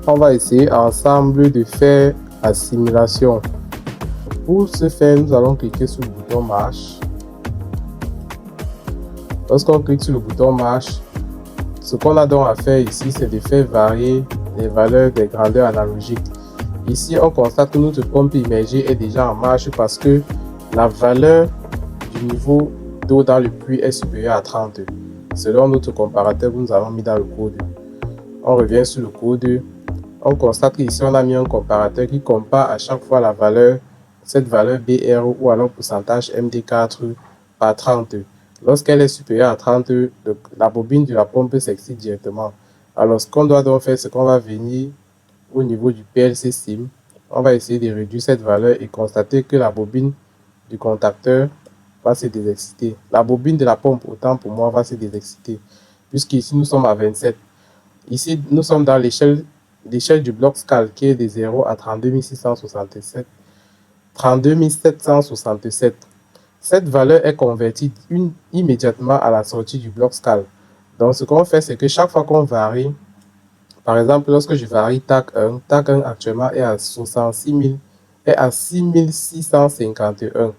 on va essayer ensemble de faire la simulation. Pour ce faire, nous allons cliquer sur le bouton marche. Lorsqu'on clique sur le bouton marche, ce qu'on a donc à faire ici, c'est de faire varier les valeurs des grandeurs analogiques. Ici, on constate que notre pompe immergée est déjà en marche parce que la valeur du niveau d'eau dans le puits est supérieure à 30, selon notre comparateur que nous avons mis dans le code. On revient sur le code. On constate qu'ici, on a mis un comparateur qui compare à chaque fois la valeur, cette valeur BR ou alors pourcentage MD4 par 30. Lorsqu'elle est supérieure à 30, la bobine de la pompe s'excite directement. Alors, ce qu'on doit donc faire, c'est qu'on va venir au niveau du PLC Sim. On va essayer de réduire cette valeur et constater que la bobine du contacteur va se désexciter. La bobine de la pompe, autant pour moi, va se désexciter. Puisqu'ici, nous sommes à 27. Ici, nous sommes dans l'échelle du bloc SCAL qui est de 0 à 32 667. 32 767. Cette valeur est convertie immédiatement à la sortie du bloc SCAL. Donc, ce qu'on fait, c'est que chaque fois qu'on varie, par exemple, lorsque je varie TAC1 actuellement est à 6651,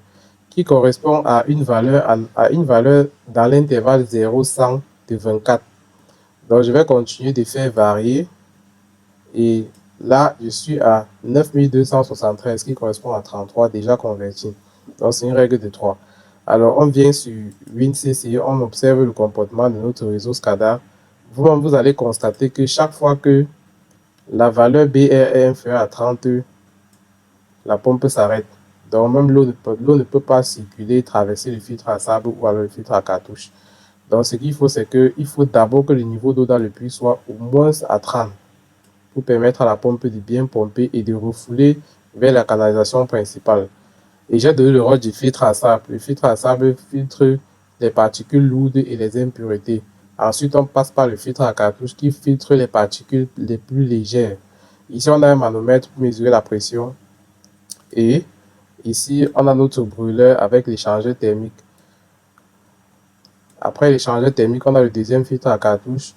qui correspond à une valeur dans l'intervalle 0-100 de 24. Donc, je vais continuer de faire varier. Et là, je suis à 9273, qui correspond à 33, déjà converti. Donc, c'est une règle de 3. Alors, on vient sur WinCC, on observe le comportement de notre réseau SCADA. Vous allez constater que chaque fois que la valeur BR est inférieure à 30, la pompe s'arrête. Donc, même l'eau ne peut pas circuler, traverser le filtre à sable ou alors le filtre à cartouche. Donc, ce qu'il faut, c'est qu'il faut d'abord que le niveau d'eau dans le puits soit au moins à 30 pour permettre à la pompe de bien pomper et de refouler vers la canalisation principale. Et j'ai donné le rôle du filtre à sable. Le filtre à sable filtre les particules lourdes et les impuretés. Ensuite, on passe par le filtre à cartouche qui filtre les particules les plus légères. Ici, on a un manomètre pour mesurer la pression. Et ici, on a notre brûleur avec l'échangeur thermique. Après l'échangeur thermique, on a le deuxième filtre à cartouche.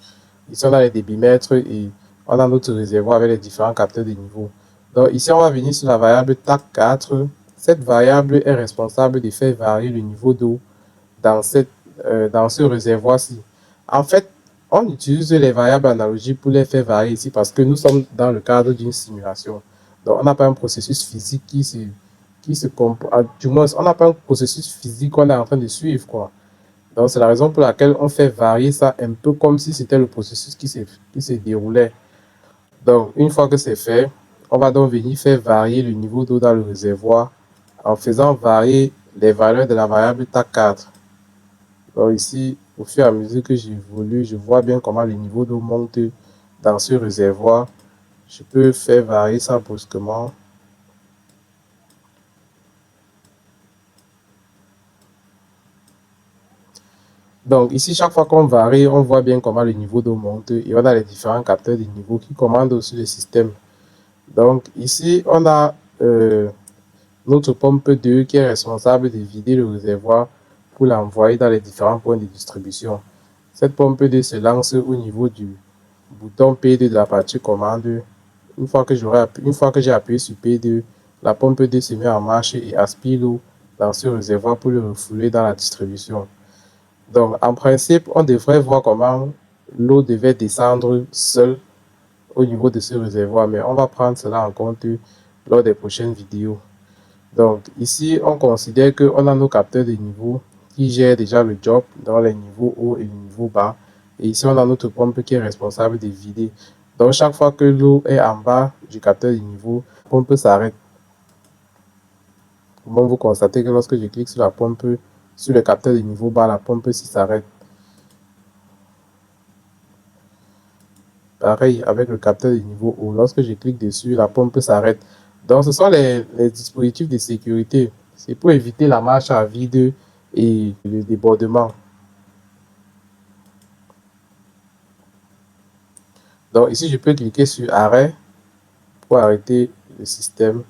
Ici, on a les débitmètres et on a notre réservoir avec les différents capteurs de niveau. Donc ici, on va venir sur la variable TAC4. Cette variable est responsable de faire varier le niveau d'eau dans ce réservoir-ci. En fait, on utilise les variables analogiques pour les faire varier ici parce que nous sommes dans le cadre d'une simulation. Donc, on n'a pas un processus physique du moins, on n'a pas un processus physique qu'on est en train de suivre, quoi. Donc, c'est la raison pour laquelle on fait varier ça un peu comme si c'était le processus qui se déroulait. Donc, une fois que c'est fait, on va donc venir faire varier le niveau d'eau dans le réservoir en faisant varier les valeurs de la variable TAC4. Donc ici, au fur et à mesure que j'évolue, je vois bien comment le niveau d'eau monte dans ce réservoir. Je peux faire varier ça brusquement. Donc ici, chaque fois qu'on varie, on voit bien comment le niveau d'eau monte et on a les différents capteurs de niveau qui commandent aussi le système. Donc ici, on a notre pompe 2 qui est responsable de vider le réservoir pour l'envoyer dans les différents points de distribution. Cette pompe 2 se lance au niveau du bouton P2 de la partie commande. Une fois que j'ai appuyé sur P2, la pompe 2 se met en marche et aspire l'eau dans ce réservoir pour le refouler dans la distribution. Donc, en principe, on devrait voir comment l'eau devait descendre seule au niveau de ce réservoir, mais on va prendre cela en compte lors des prochaines vidéos. Donc, ici, on considère qu'on a nos capteurs de niveau qui gèrent déjà le job dans les niveaux haut et le niveau bas. Et ici, on a notre pompe qui est responsable de vider. Donc, chaque fois que l'eau est en bas du capteur de niveau, la pompe s'arrête. Bon, vous constatez que lorsque je clique sur la pompe, sur le capteur de niveau bas, la pompe s'arrête. Pareil avec le capteur de niveau haut. Lorsque je clique dessus, la pompe s'arrête. Donc, ce sont les dispositifs de sécurité. C'est pour éviter la marche à vide et le débordement. Donc, ici, je peux cliquer sur arrêt pour arrêter le système.